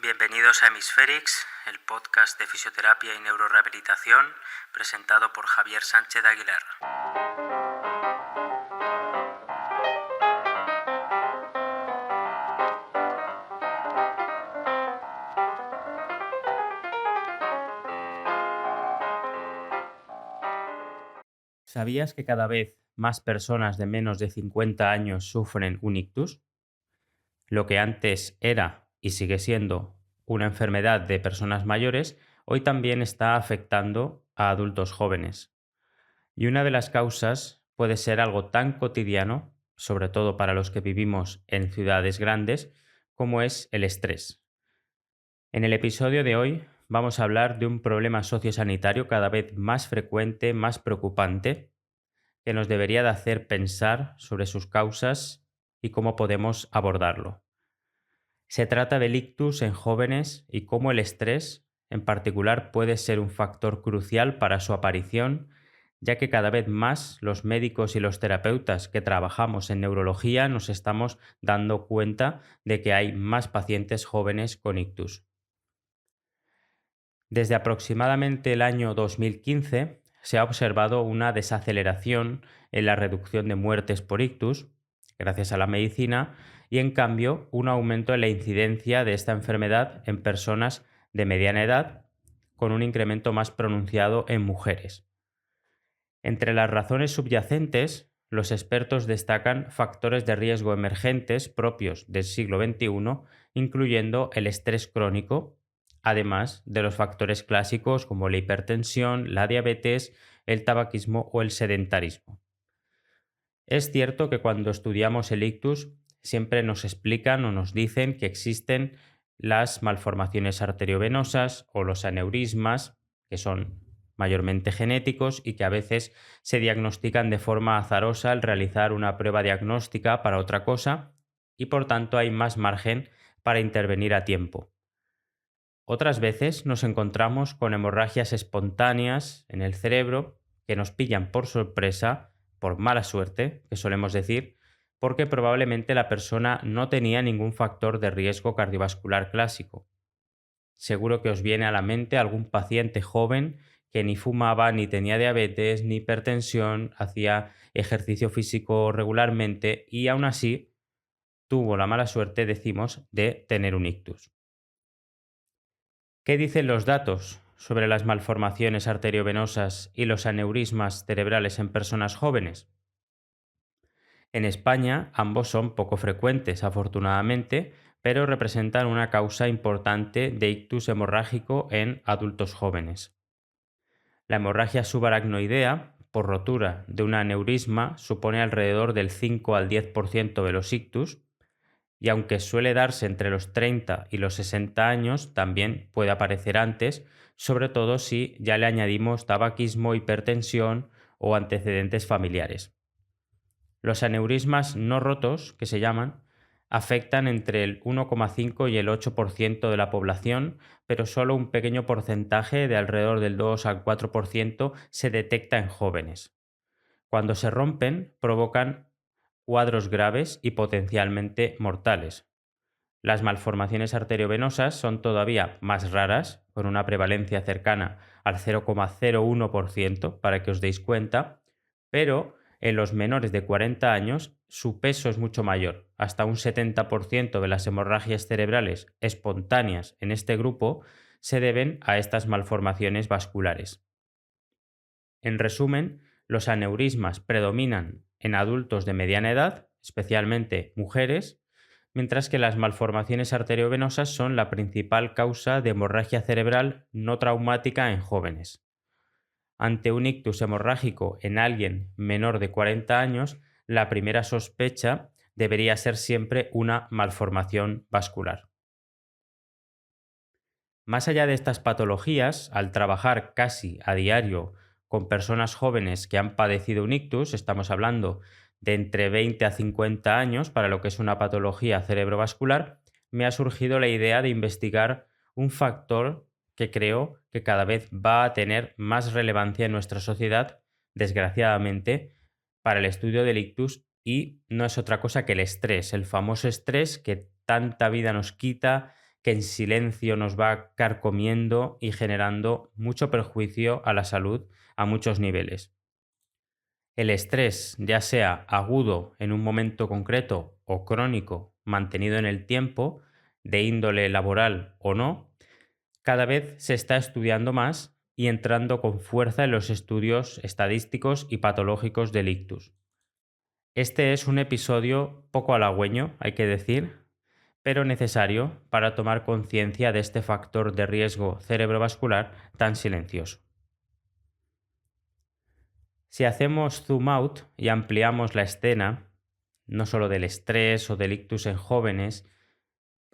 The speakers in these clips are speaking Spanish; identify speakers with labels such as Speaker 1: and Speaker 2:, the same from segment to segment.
Speaker 1: Bienvenidos a Hemisférix, el podcast de fisioterapia y neurorehabilitación presentado por Javier Sánchez Aguilar.
Speaker 2: ¿Sabías que cada vez más personas de menos de 50 años sufren un ictus? Lo que antes era y sigue siendo una enfermedad de personas mayores, hoy también está afectando a adultos jóvenes. Y una de las causas puede ser algo tan cotidiano, sobre todo para los que vivimos en ciudades grandes, como es el estrés. En el episodio de hoy vamos a hablar de un problema sociosanitario cada vez más frecuente, más preocupante, que nos debería de hacer pensar sobre sus causas y cómo podemos abordarlo. Se trata del ictus en jóvenes y cómo el estrés, en particular, puede ser un factor crucial para su aparición, ya que cada vez más los médicos y los terapeutas que trabajamos en neurología nos estamos dando cuenta de que hay más pacientes jóvenes con ictus. Desde aproximadamente el año 2015 se ha observado una desaceleración en la reducción de muertes por ictus, gracias a la medicina, y en cambio un aumento en la incidencia de esta enfermedad en personas de mediana edad, con un incremento más pronunciado en mujeres. Entre las razones subyacentes, los expertos destacan factores de riesgo emergentes propios del siglo XXI, incluyendo el estrés crónico, además de los factores clásicos como la hipertensión, la diabetes, el tabaquismo o el sedentarismo. Es cierto que cuando estudiamos el ictus siempre nos explican o nos dicen que existen las malformaciones arteriovenosas o los aneurismas, que son mayormente genéticos y que a veces se diagnostican de forma azarosa al realizar una prueba diagnóstica para otra cosa y por tanto hay más margen para intervenir a tiempo. Otras veces nos encontramos con hemorragias espontáneas en el cerebro que nos pillan por sorpresa, por mala suerte, que solemos decir, porque probablemente la persona no tenía ningún factor de riesgo cardiovascular clásico. Seguro que os viene a la mente algún paciente joven que ni fumaba, ni tenía diabetes, ni hipertensión, hacía ejercicio físico regularmente y aún así tuvo la mala suerte, decimos, de tener un ictus. ¿Qué dicen los datos sobre las malformaciones arteriovenosas y los aneurismas cerebrales en personas jóvenes? En España, ambos son poco frecuentes, afortunadamente, pero representan una causa importante de ictus hemorrágico en adultos jóvenes. La hemorragia subaracnoidea, por rotura de un aneurisma, supone alrededor del 5 al 10% de los ictus, y aunque suele darse entre los 30 y los 60 años, también puede aparecer antes, sobre todo si ya le añadimos tabaquismo, hipertensión o antecedentes familiares. Los aneurismas no rotos, que se llaman, afectan entre el 1,5 y el 8% de la población, pero solo un pequeño porcentaje de alrededor del 2 al 4% se detecta en jóvenes. Cuando se rompen, provocan cuadros graves y potencialmente mortales. Las malformaciones arteriovenosas son todavía más raras, con una prevalencia cercana al 0,01%, para que os deis cuenta, pero en los menores de 40 años su peso es mucho mayor. Hasta un 70% de las hemorragias cerebrales espontáneas en este grupo se deben a estas malformaciones vasculares. En resumen, los aneurismas predominan en adultos de mediana edad, especialmente mujeres, mientras que las malformaciones arteriovenosas son la principal causa de hemorragia cerebral no traumática en jóvenes. Ante un ictus hemorrágico en alguien menor de 40 años, la primera sospecha debería ser siempre una malformación vascular. Más allá de estas patologías, al trabajar casi a diario con personas jóvenes que han padecido un ictus, estamos hablando de entre 20 a 50 años para lo que es una patología cerebrovascular, me ha surgido la idea de investigar un factor que creo que cada vez va a tener más relevancia en nuestra sociedad, desgraciadamente, para el estudio del ictus y no es otra cosa que el estrés, el famoso estrés que tanta vida nos quita, que en silencio nos va carcomiendo y generando mucho perjuicio a la salud a muchos niveles. El estrés, ya sea agudo en un momento concreto o crónico, mantenido en el tiempo, de índole laboral o no, cada vez se está estudiando más y entrando con fuerza en los estudios estadísticos y patológicos del ictus. Este es un episodio poco halagüeño, hay que decir, pero necesario para tomar conciencia de este factor de riesgo cerebrovascular tan silencioso. Si hacemos zoom out y ampliamos la escena, no solo del estrés o del ictus en jóvenes,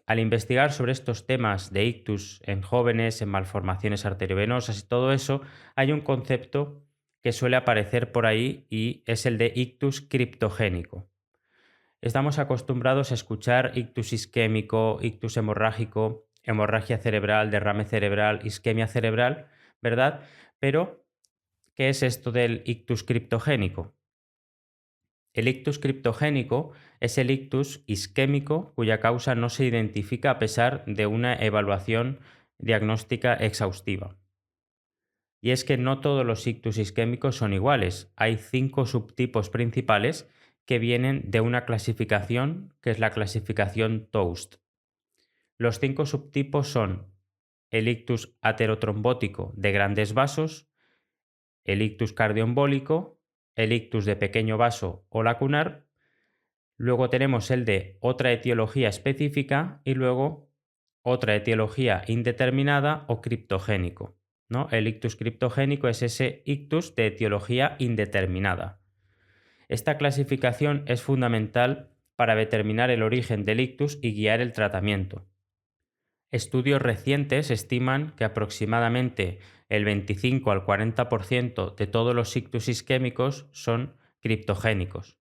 Speaker 2: al investigar sobre estos temas de ictus en jóvenes, en malformaciones arteriovenosas y todo eso, hay un concepto que suele aparecer por ahí y es el de ictus criptogénico. Estamos acostumbrados a escuchar ictus isquémico, ictus hemorrágico, hemorragia cerebral, derrame cerebral, isquemia cerebral, ¿verdad? Pero, ¿qué es esto del ictus criptogénico? El ictus criptogénico es el ictus isquémico cuya causa no se identifica a pesar de una evaluación diagnóstica exhaustiva. Y es que no todos los ictus isquémicos son iguales. Hay 5 subtipos principales que vienen de una clasificación que es la clasificación Toast. Los 5 subtipos son el ictus aterotrombótico de grandes vasos, el ictus cardioembólico, el ictus de pequeño vaso o lacunar. Luego tenemos el de otra etiología específica y luego otra etiología indeterminada o criptogénico, ¿no? El ictus criptogénico es ese ictus de etiología indeterminada. Esta clasificación es fundamental para determinar el origen del ictus y guiar el tratamiento. Estudios recientes estiman que aproximadamente el 25 al 40% de todos los ictus isquémicos son criptogénicos.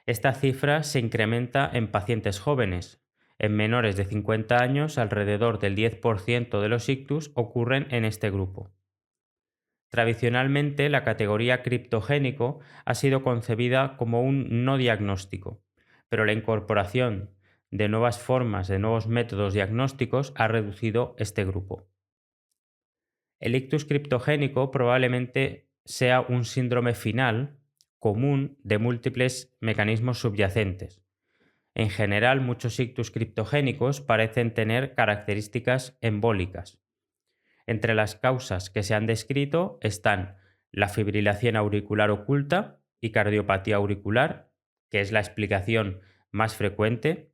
Speaker 2: Esta cifra se incrementa en pacientes jóvenes. En menores de 50 años, alrededor del 10% de los ictus ocurren en este grupo. Tradicionalmente, la categoría criptogénico ha sido concebida como un no diagnóstico, pero la incorporación de nuevas formas, de nuevos métodos diagnósticos ha reducido este grupo. El ictus criptogénico probablemente sea un síndrome final común de múltiples mecanismos subyacentes. En general, muchos ictus criptogénicos parecen tener características embólicas. Entre las causas que se han descrito están la fibrilación auricular oculta y cardiopatía auricular, que es la explicación más frecuente.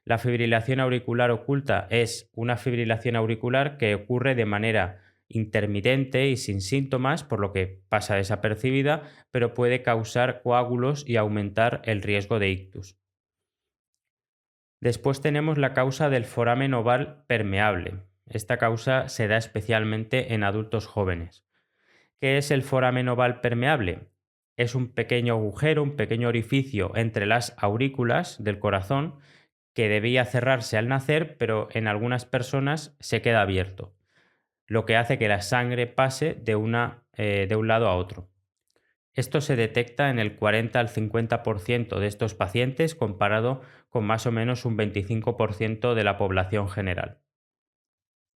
Speaker 2: La fibrilación auricular oculta es una fibrilación auricular que ocurre de manera intermitente y sin síntomas, por lo que pasa desapercibida, pero puede causar coágulos y aumentar el riesgo de ictus. Después tenemos la causa del foramen oval permeable. Esta causa se da especialmente en adultos jóvenes. ¿Qué es el foramen oval permeable? Es un pequeño agujero, un pequeño orificio entre las aurículas del corazón que debía cerrarse al nacer, pero en algunas personas se queda abierto, lo que hace que la sangre pase de un lado a otro. Esto se detecta en el 40 al 50% de estos pacientes comparado con más o menos un 25% de la población general.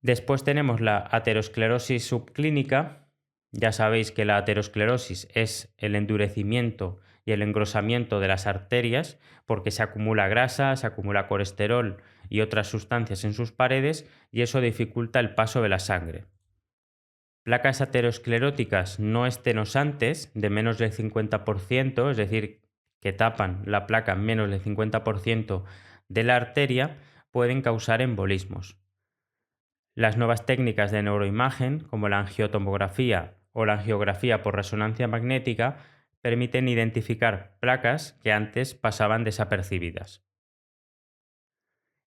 Speaker 2: Después tenemos la aterosclerosis subclínica. Ya sabéis que la aterosclerosis es el endurecimiento y el engrosamiento de las arterias porque se acumula grasa, se acumula colesterol y otras sustancias en sus paredes y eso dificulta el paso de la sangre. Placas ateroscleróticas no estenosantes de menos del 50%, es decir, que tapan la placa menos del 50% de la arteria, pueden causar embolismos. Las nuevas técnicas de neuroimagen, como la angiotomografía o la angiografía por resonancia magnética, permiten identificar placas que antes pasaban desapercibidas.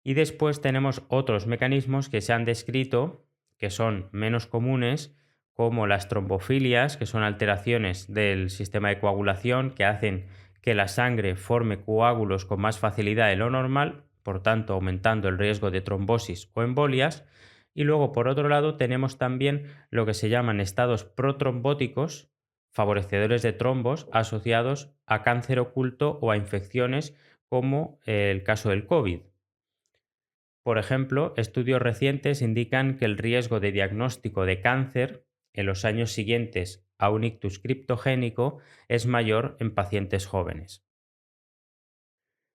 Speaker 2: Y después tenemos otros mecanismos que se han descrito, que son menos comunes, como las trombofilias, que son alteraciones del sistema de coagulación que hacen que la sangre forme coágulos con más facilidad de lo normal, por tanto aumentando el riesgo de trombosis o embolias. Y luego, por otro lado, tenemos también lo que se llaman estados protrombóticos, favorecedores de trombos asociados a cáncer oculto o a infecciones como el caso del COVID. Por ejemplo, estudios recientes indican que el riesgo de diagnóstico de cáncer en los años siguientes a un ictus criptogénico es mayor en pacientes jóvenes.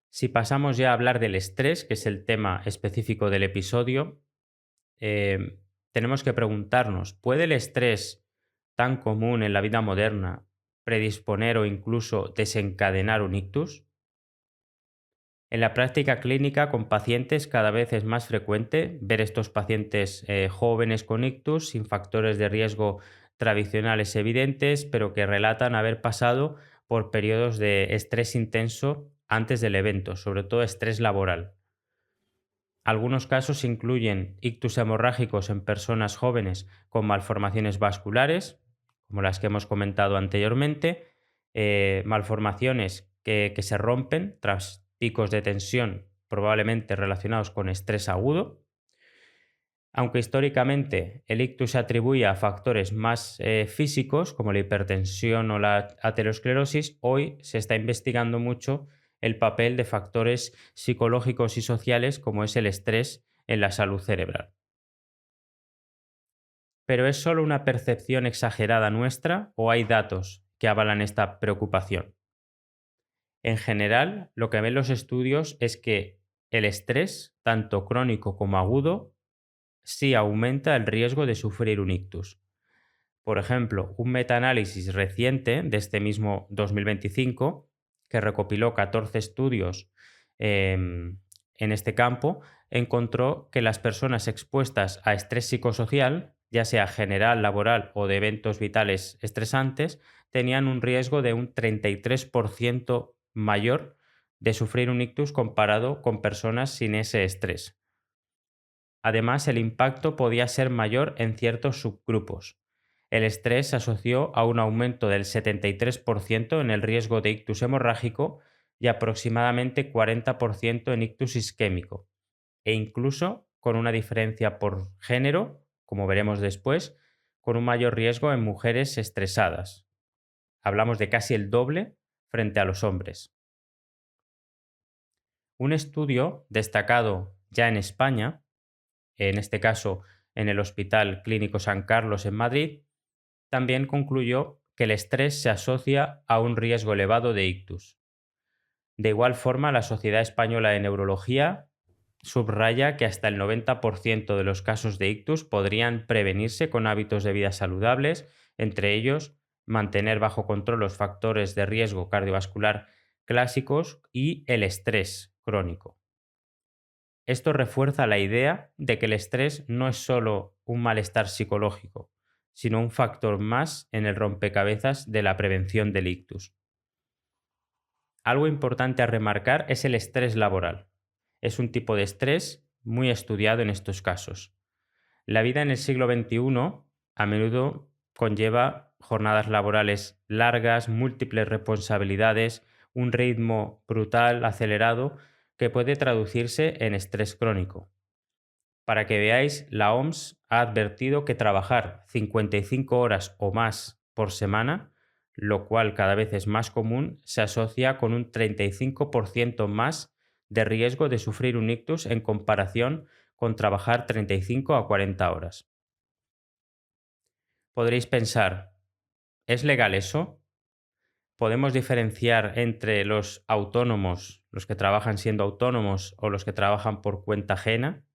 Speaker 2: Si pasamos ya a hablar del estrés, que es el tema específico del episodio, eh, tenemos que preguntarnos, ¿puede el estrés tan común en la vida moderna predisponer o incluso desencadenar un ictus? En la práctica clínica con pacientes cada vez es más frecuente ver estos pacientes jóvenes con ictus sin factores de riesgo tradicionales evidentes, pero que relatan haber pasado por periodos de estrés intenso antes del evento, sobre todo estrés laboral. Algunos casos incluyen ictus hemorrágicos en personas jóvenes con malformaciones vasculares, como las que hemos comentado anteriormente, malformaciones que se rompen tras picos de tensión probablemente relacionados con estrés agudo. Aunque históricamente el ictus se atribuye a factores más físicos, como la hipertensión o la aterosclerosis, hoy se está investigando mucho el papel de factores psicológicos y sociales, como es el estrés en la salud cerebral. ¿Pero es solo una percepción exagerada nuestra o hay datos que avalan esta preocupación? En general, lo que ven los estudios es que el estrés, tanto crónico como agudo, sí aumenta el riesgo de sufrir un ictus. Por ejemplo, un metaanálisis reciente de este mismo 2025, que recopiló 14 estudios en este campo, encontró que las personas expuestas a estrés psicosocial, ya sea general, laboral o de eventos vitales estresantes, tenían un riesgo de un 33% mayor de sufrir un ictus comparado con personas sin ese estrés. Además, el impacto podía ser mayor en ciertos subgrupos. El estrés se asoció a un aumento del 73% en el riesgo de ictus hemorrágico y aproximadamente 40% en ictus isquémico, e incluso con una diferencia por género, como veremos después, con un mayor riesgo en mujeres estresadas. Hablamos de casi el doble frente a los hombres. Un estudio destacado ya en España, en este caso en el Hospital Clínico San Carlos en Madrid, también concluyó que el estrés se asocia a un riesgo elevado de ictus. De igual forma, la Sociedad Española de Neurología subraya que hasta el 90% de los casos de ictus podrían prevenirse con hábitos de vida saludables, entre ellos mantener bajo control los factores de riesgo cardiovascular clásicos y el estrés crónico. Esto refuerza la idea de que el estrés no es solo un malestar psicológico, sino un factor más en el rompecabezas de la prevención del ictus. Algo importante a remarcar es el estrés laboral. Es un tipo de estrés muy estudiado en estos casos. La vida en el siglo XXI a menudo conlleva jornadas laborales largas, múltiples responsabilidades, un ritmo brutal, acelerado, que puede traducirse en estrés crónico. Para que veáis, la OMS ha advertido que trabajar 55 horas o más por semana, lo cual cada vez es más común, se asocia con un 35% más de riesgo de sufrir un ictus en comparación con trabajar 35 a 40 horas. Podréis pensar, ¿es legal eso? ¿Podemos diferenciar entre los autónomos, los que trabajan siendo autónomos o los que trabajan por cuenta ajena?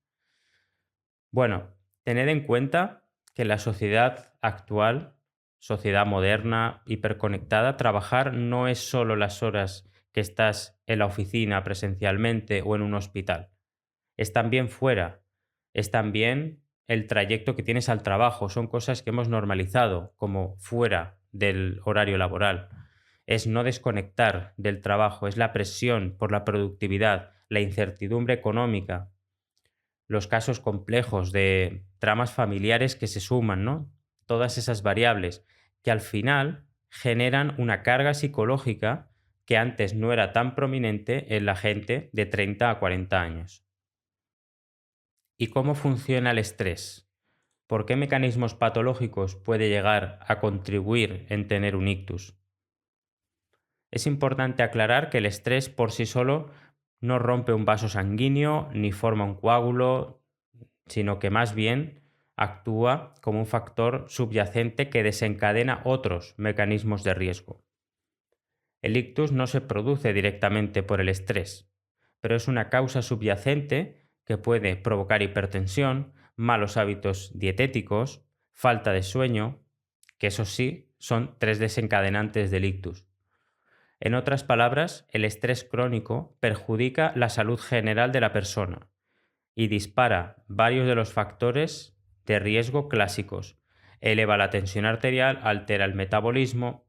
Speaker 2: Bueno, tened en cuenta que la sociedad actual, sociedad moderna, hiperconectada, trabajar no es solo las horas que estás en la oficina presencialmente o en un hospital. Es también fuera, es también el trayecto que tienes al trabajo, son cosas que hemos normalizado como fuera del horario laboral. Es no desconectar del trabajo, es la presión por la productividad, la incertidumbre económica, los casos complejos de tramas familiares que se suman, ¿no? Todas esas variables que al final generan una carga psicológica que antes no era tan prominente en la gente de 30 a 40 años. ¿Y cómo funciona el estrés? ¿Por qué mecanismos patológicos puede llegar a contribuir en tener un ictus? Es importante aclarar que el estrés por sí solo no rompe un vaso sanguíneo ni forma un coágulo, sino que más bien actúa como un factor subyacente que desencadena otros mecanismos de riesgo. El ictus no se produce directamente por el estrés, pero es una causa subyacente que puede provocar hipertensión, malos hábitos dietéticos, falta de sueño, que eso sí son 3 desencadenantes del ictus. En otras palabras, el estrés crónico perjudica la salud general de la persona y dispara varios de los factores de riesgo clásicos. Eleva la tensión arterial, altera el metabolismo,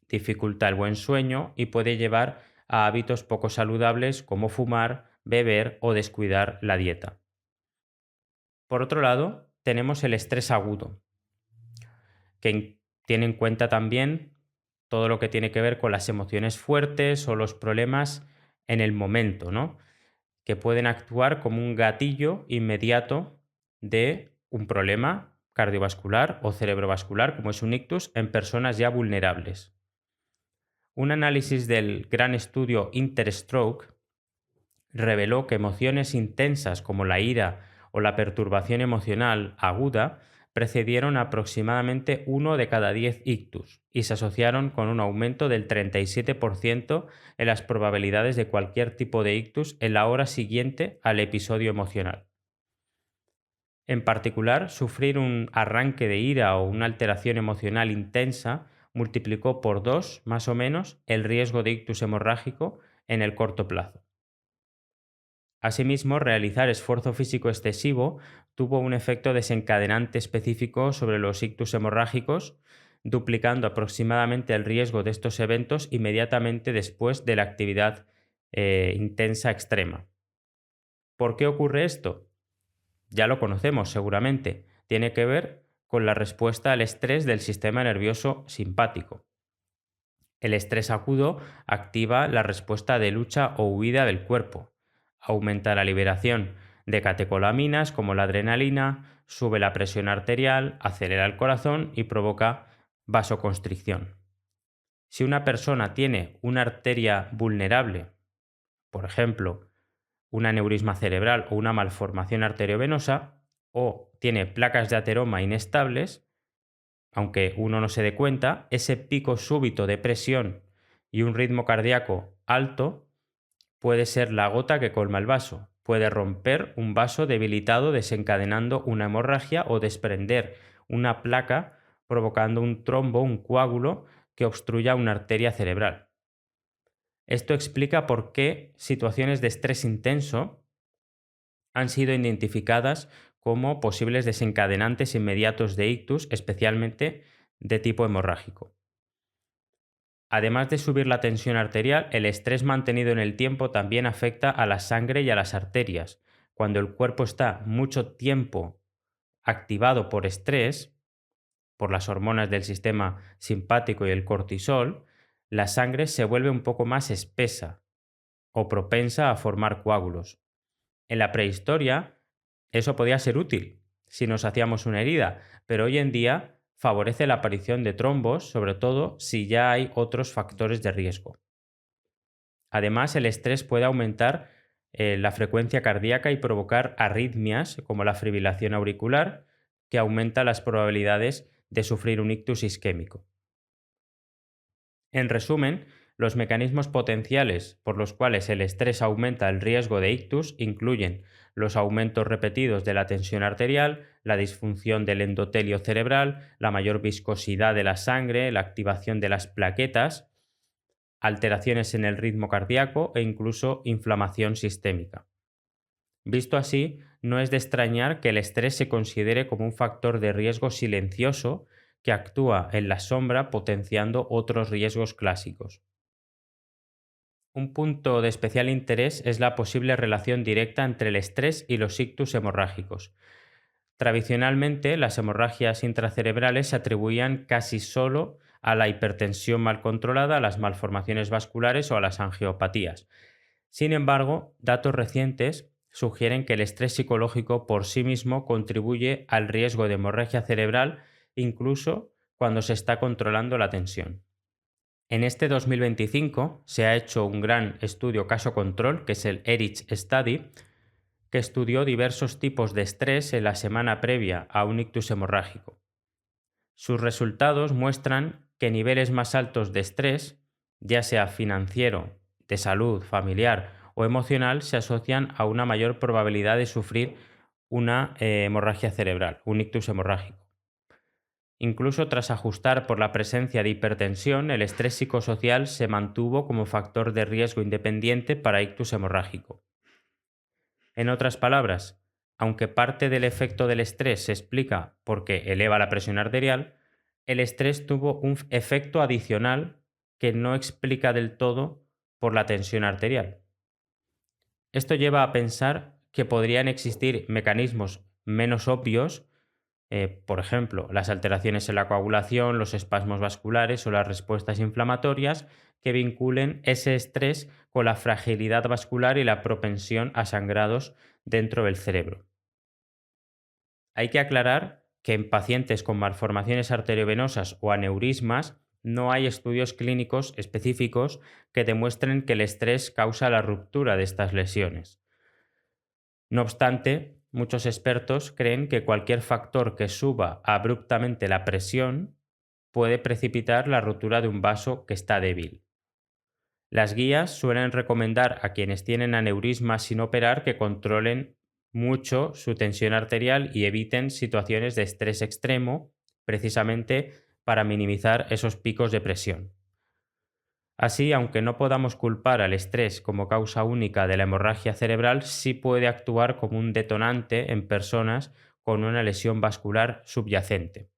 Speaker 2: dificulta el buen sueño y puede llevar a hábitos poco saludables como fumar, beber o descuidar la dieta. Por otro lado, tenemos el estrés agudo, que tiene en cuenta también todo lo que tiene que ver con las emociones fuertes o los problemas en el momento, ¿no? Que pueden actuar como un gatillo inmediato de un problema cardiovascular o cerebrovascular, como es un ictus, en personas ya vulnerables. Un análisis del gran estudio Interstroke reveló que emociones intensas como la ira o la perturbación emocional aguda precedieron aproximadamente 1 de cada 10 ictus y se asociaron con un aumento del 37% en las probabilidades de cualquier tipo de ictus en la hora siguiente al episodio emocional. En particular, sufrir un arranque de ira o una alteración emocional intensa multiplicó por 2, más o menos, el riesgo de ictus hemorrágico en el corto plazo. Asimismo, realizar esfuerzo físico excesivo tuvo un efecto desencadenante específico sobre los ictus hemorrágicos, duplicando aproximadamente el riesgo de estos eventos inmediatamente después de la actividad intensa extrema. ¿Por qué ocurre esto? Ya lo conocemos seguramente. Tiene que ver con la respuesta al estrés del sistema nervioso simpático. El estrés agudo activa la respuesta de lucha o huida del cuerpo, aumenta la liberación de catecolaminas como la adrenalina, sube la presión arterial, acelera el corazón y provoca vasoconstricción. Si una persona tiene una arteria vulnerable, por ejemplo, un aneurisma cerebral o una malformación arteriovenosa, o tiene placas de ateroma inestables, aunque uno no se dé cuenta, ese pico súbito de presión y un ritmo cardíaco alto puede ser la gota que colma el vaso. Puede romper un vaso debilitado desencadenando una hemorragia o desprender una placa provocando un trombo, un coágulo que obstruya una arteria cerebral. Esto explica por qué situaciones de estrés intenso han sido identificadas como posibles desencadenantes inmediatos de ictus, especialmente de tipo hemorrágico. Además de subir la tensión arterial, el estrés mantenido en el tiempo también afecta a la sangre y a las arterias. Cuando el cuerpo está mucho tiempo activado por estrés, por las hormonas del sistema simpático y el cortisol, la sangre se vuelve un poco más espesa o propensa a formar coágulos. En la prehistoria, eso podía ser útil si nos hacíamos una herida, pero hoy en día favorece la aparición de trombos, sobre todo si ya hay otros factores de riesgo. Además, el estrés puede aumentar la frecuencia cardíaca y provocar arritmias como la fibrilación auricular, que aumenta las probabilidades de sufrir un ictus isquémico. En resumen, los mecanismos potenciales por los cuales el estrés aumenta el riesgo de ictus incluyen los aumentos repetidos de la tensión arterial, la disfunción del endotelio cerebral, la mayor viscosidad de la sangre, la activación de las plaquetas, alteraciones en el ritmo cardíaco e incluso inflamación sistémica. Visto así, no es de extrañar que el estrés se considere como un factor de riesgo silencioso que actúa en la sombra potenciando otros riesgos clásicos. Un punto de especial interés es la posible relación directa entre el estrés y los ictus hemorrágicos. Tradicionalmente, las hemorragias intracerebrales se atribuían casi solo a la hipertensión mal controlada, a las malformaciones vasculares o a las angiopatías. Sin embargo, datos recientes sugieren que el estrés psicológico por sí mismo contribuye al riesgo de hemorragia cerebral incluso cuando se está controlando la tensión. En este 2025 se ha hecho un gran estudio caso control, que es el ERICH Study, que estudió diversos tipos de estrés en la semana previa a un ictus hemorrágico. Sus resultados muestran que niveles más altos de estrés, ya sea financiero, de salud, familiar o emocional, se asocian a una mayor probabilidad de sufrir una hemorragia cerebral, un ictus hemorrágico. Incluso tras ajustar por la presencia de hipertensión, el estrés psicosocial se mantuvo como factor de riesgo independiente para ictus hemorrágico. En otras palabras, aunque parte del efecto del estrés se explica porque eleva la presión arterial, el estrés tuvo un efecto adicional que no explica del todo por la tensión arterial. Esto lleva a pensar que podrían existir mecanismos menos obvios, por ejemplo, las alteraciones en la coagulación, los espasmos vasculares o las respuestas inflamatorias, que vinculen ese estrés con la fragilidad vascular y la propensión a sangrados dentro del cerebro. Hay que aclarar que en pacientes con malformaciones arteriovenosas o aneurismas no hay estudios clínicos específicos que demuestren que el estrés causa la ruptura de estas lesiones. No obstante, muchos expertos creen que cualquier factor que suba abruptamente la presión puede precipitar la rotura de un vaso que está débil. Las guías suelen recomendar a quienes tienen aneurismas sin operar que controlen mucho su tensión arterial y eviten situaciones de estrés extremo, precisamente para minimizar esos picos de presión. Así, aunque no podamos culpar al estrés como causa única de la hemorragia cerebral, sí puede actuar como un detonante en personas con una lesión vascular subyacente.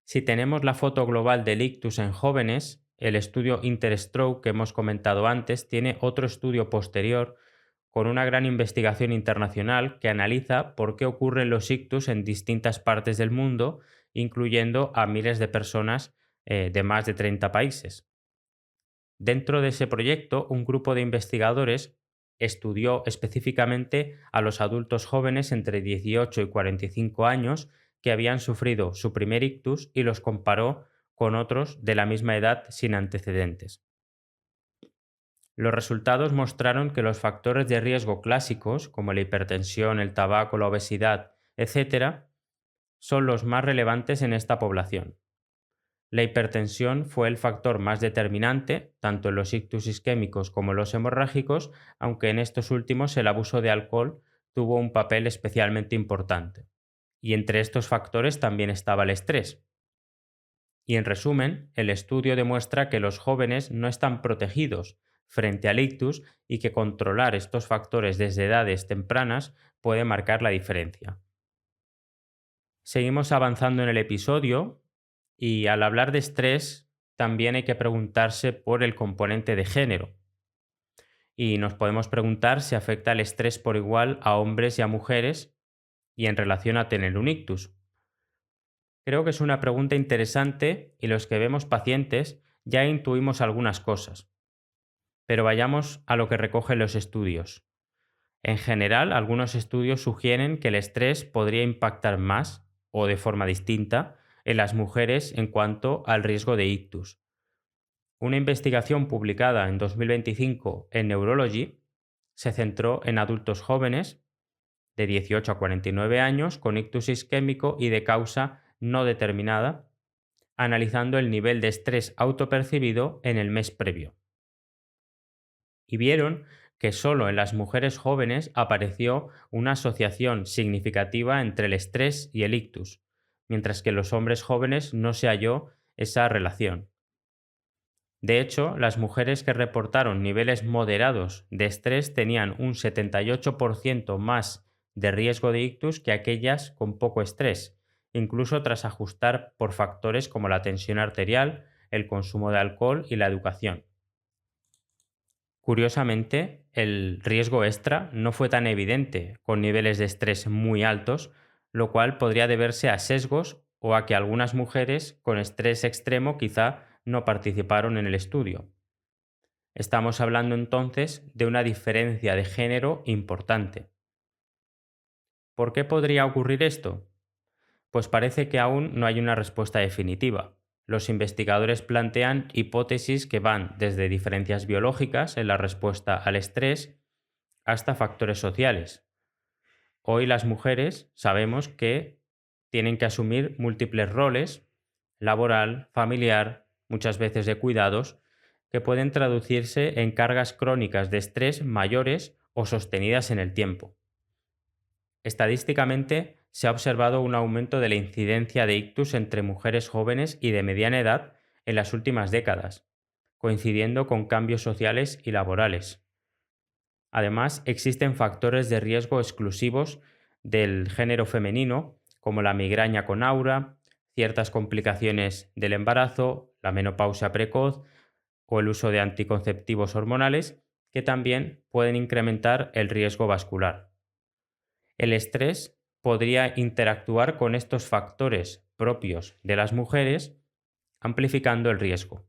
Speaker 2: Si tenemos la foto global del ictus en jóvenes, el estudio Interstroke que hemos comentado antes tiene otro estudio posterior con una gran investigación internacional que analiza por qué ocurren los ictus en distintas partes del mundo, incluyendo a miles de personas de más de 30 países. Dentro de ese proyecto, un grupo de investigadores estudió específicamente a los adultos jóvenes entre 18 y 45 años que habían sufrido su primer ictus y los comparó con otros de la misma edad sin antecedentes. Los resultados mostraron que los factores de riesgo clásicos, como la hipertensión, el tabaco, la obesidad, etc., son los más relevantes en esta población. La hipertensión fue el factor más determinante, tanto en los ictus isquémicos como en los hemorrágicos, aunque en estos últimos el abuso de alcohol tuvo un papel especialmente importante. Y entre estos factores también estaba el estrés. Y en resumen, el estudio demuestra que los jóvenes no están protegidos frente al ictus y que controlar estos factores desde edades tempranas puede marcar la diferencia. Seguimos avanzando en el episodio y al hablar de estrés también hay que preguntarse por el componente de género. Y nos podemos preguntar si afecta el estrés por igual a hombres y a mujeres y en relación a tener un ictus. Creo que es una pregunta interesante y los que vemos pacientes ya intuimos algunas cosas. Pero vayamos a lo que recogen los estudios. En general, algunos estudios sugieren que el estrés podría impactar más o de forma distinta en las mujeres en cuanto al riesgo de ictus. Una investigación publicada en 2025 en Neurology se centró en adultos jóvenes de 18 a 49 años con ictus isquémico y de causa no determinada, analizando el nivel de estrés autopercibido en el mes previo. Y vieron que solo en las mujeres jóvenes apareció una asociación significativa entre el estrés y el ictus, mientras que en los hombres jóvenes no se halló esa relación. De hecho, las mujeres que reportaron niveles moderados de estrés tenían un 78% más de riesgo de ictus que aquellas con poco estrés, incluso tras ajustar por factores como la tensión arterial, el consumo de alcohol y la educación. Curiosamente, el riesgo extra no fue tan evidente con niveles de estrés muy altos, lo cual podría deberse a sesgos o a que algunas mujeres con estrés extremo quizá no participaron en el estudio. Estamos hablando entonces de una diferencia de género importante. ¿Por qué podría ocurrir esto? Pues parece que aún no hay una respuesta definitiva. los investigadores plantean hipótesis que van desde diferencias biológicas en la respuesta al estrés hasta factores sociales. Hoy las mujeres sabemos que tienen que asumir múltiples roles, laboral, familiar, muchas veces de cuidados, que pueden traducirse en cargas crónicas de estrés mayores o sostenidas en el tiempo. Estadísticamente, se ha observado un aumento de la incidencia de ictus entre mujeres jóvenes y de mediana edad en las últimas décadas, coincidiendo con cambios sociales y laborales. Además, existen factores de riesgo exclusivos del género femenino, como la migraña con aura, ciertas complicaciones del embarazo, la menopausia precoz o el uso de anticonceptivos hormonales, que también pueden incrementar el riesgo vascular. El estrés podría interactuar con estos factores propios de las mujeres, amplificando el riesgo.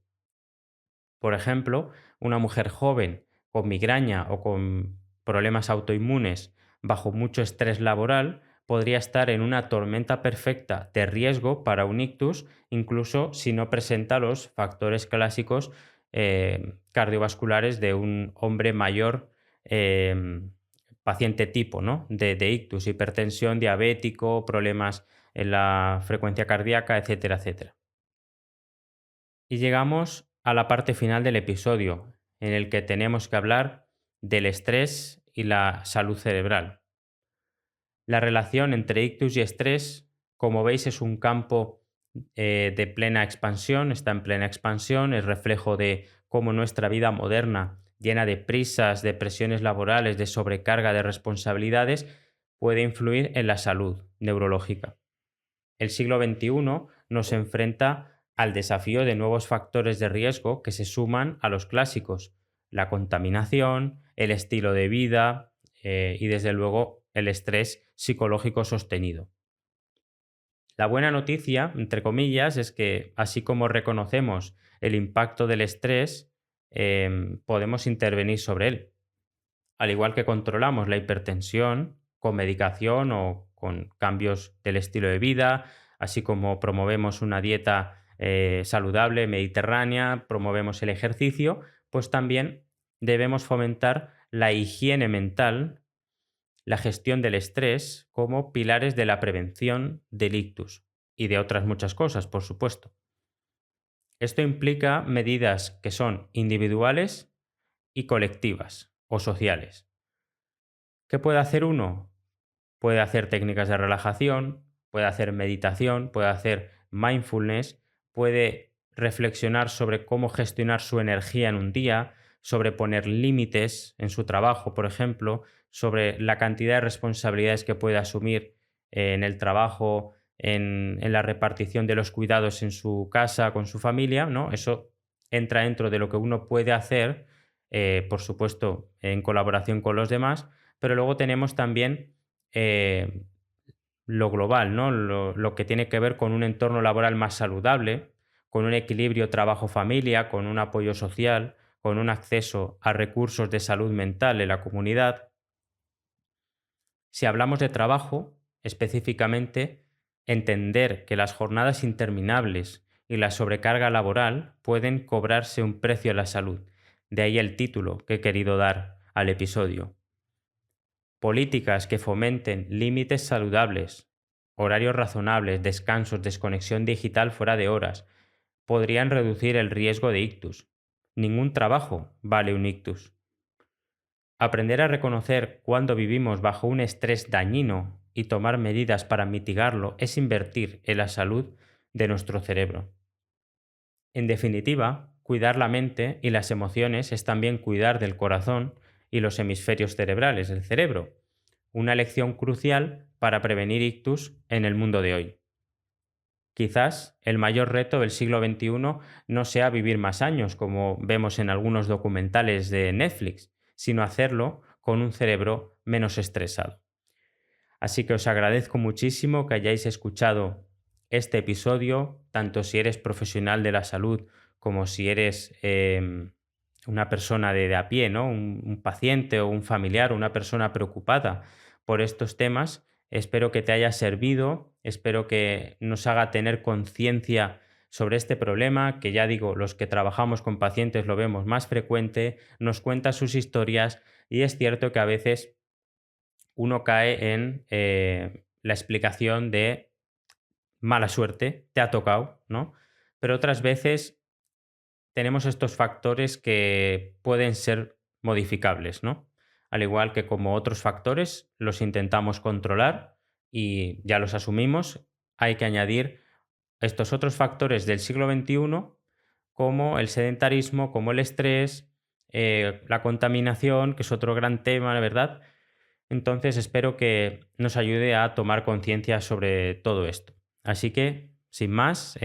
Speaker 2: Por ejemplo, una mujer joven con migraña o con problemas autoinmunes bajo mucho estrés laboral podría estar en una tormenta perfecta de riesgo para un ictus, incluso si no presenta los factores clásicos cardiovasculares de un hombre mayor, paciente tipo, ¿no? de ictus, hipertensión, diabético, problemas en la frecuencia cardíaca, etcétera, etcétera. Y llegamos a la parte final del episodio, en el que tenemos que hablar del estrés y la salud cerebral. La relación entre ictus y estrés, como veis, es un campo de plena expansión, está en plena expansión, es reflejo de cómo nuestra vida moderna, llena de prisas, de presiones laborales, de sobrecarga de responsabilidades, puede influir en la salud neurológica. El siglo XXI nos enfrenta al desafío de nuevos factores de riesgo que se suman a los clásicos: la contaminación, el estilo de vida y desde luego el estrés psicológico sostenido. La buena noticia, entre comillas, es que así como reconocemos el impacto del estrés, podemos intervenir sobre él. Al igual que controlamos la hipertensión con medicación o con cambios del estilo de vida, así como promovemos una dieta saludable, mediterránea, promovemos el ejercicio, pues también debemos fomentar la higiene mental, la gestión del estrés como pilares de la prevención del ictus y de otras muchas cosas, por supuesto. Esto implica medidas que son individuales y colectivas o sociales. ¿Qué puede hacer uno? Puede hacer técnicas de relajación, puede hacer meditación, puede hacer mindfulness, puede reflexionar sobre cómo gestionar su energía en un día, sobre poner límites en su trabajo, por ejemplo, sobre la cantidad de responsabilidades que puede asumir en el trabajo, en la repartición de los cuidados en su casa, con su familia, ¿no? Eso entra dentro de lo que uno puede hacer, por supuesto, en colaboración con los demás, pero luego tenemos también eh, lo global, ¿no? Lo que tiene que ver con un entorno laboral más saludable, con un equilibrio trabajo-familia, con un apoyo social, con un acceso a recursos de salud mental en la comunidad. Si hablamos de trabajo, específicamente, entender que las jornadas interminables y la sobrecarga laboral pueden cobrarse un precio a la salud. De ahí el título que he querido dar al episodio. Políticas que fomenten límites saludables, horarios razonables, descansos, desconexión digital fuera de horas, podrían reducir el riesgo de ictus. Ningún trabajo vale un ictus. Aprender a reconocer cuando vivimos bajo un estrés dañino y tomar medidas para mitigarlo es invertir en la salud de nuestro cerebro. En definitiva, cuidar la mente y las emociones es también cuidar del corazón y los hemisferios cerebrales del cerebro, una lección crucial para prevenir ictus en el mundo de hoy. Quizás el mayor reto del siglo XXI no sea vivir más años, como vemos en algunos documentales de Netflix, sino hacerlo con un cerebro menos estresado. Así que os agradezco muchísimo que hayáis escuchado este episodio, tanto si eres profesional de la salud como si eres una persona de a pie, ¿no? Un paciente o un familiar o una persona preocupada por estos temas. Espero que te haya servido, espero que nos haga tener conciencia sobre este problema, que ya digo, los que trabajamos con pacientes lo vemos más frecuente, nos cuenta sus historias y es cierto que a veces uno cae en la explicación de mala suerte, te ha tocado, ¿no? Pero otras veces tenemos estos factores que pueden ser modificables, ¿no? Al igual que como otros factores, los intentamos controlar y ya los asumimos, hay que añadir estos otros factores del siglo XXI, como el sedentarismo, como el estrés, la contaminación, que es otro gran tema, la verdad. Entonces espero que nos ayude a tomar conciencia sobre todo esto. Así que, sin más,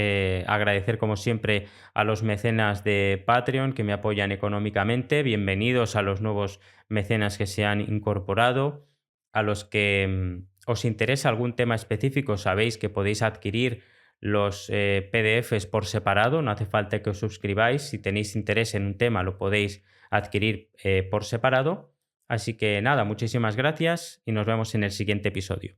Speaker 2: agradecer como siempre a los mecenas de Patreon que me apoyan económicamente. Bienvenidos a los nuevos mecenas que se han incorporado. A los que os interesa algún tema específico, sabéis que podéis adquirir los PDFs por separado, no hace falta que os suscribáis. Si tenéis interés en un tema, lo podéis adquirir por separado. Así que nada, muchísimas gracias y nos vemos en el siguiente episodio.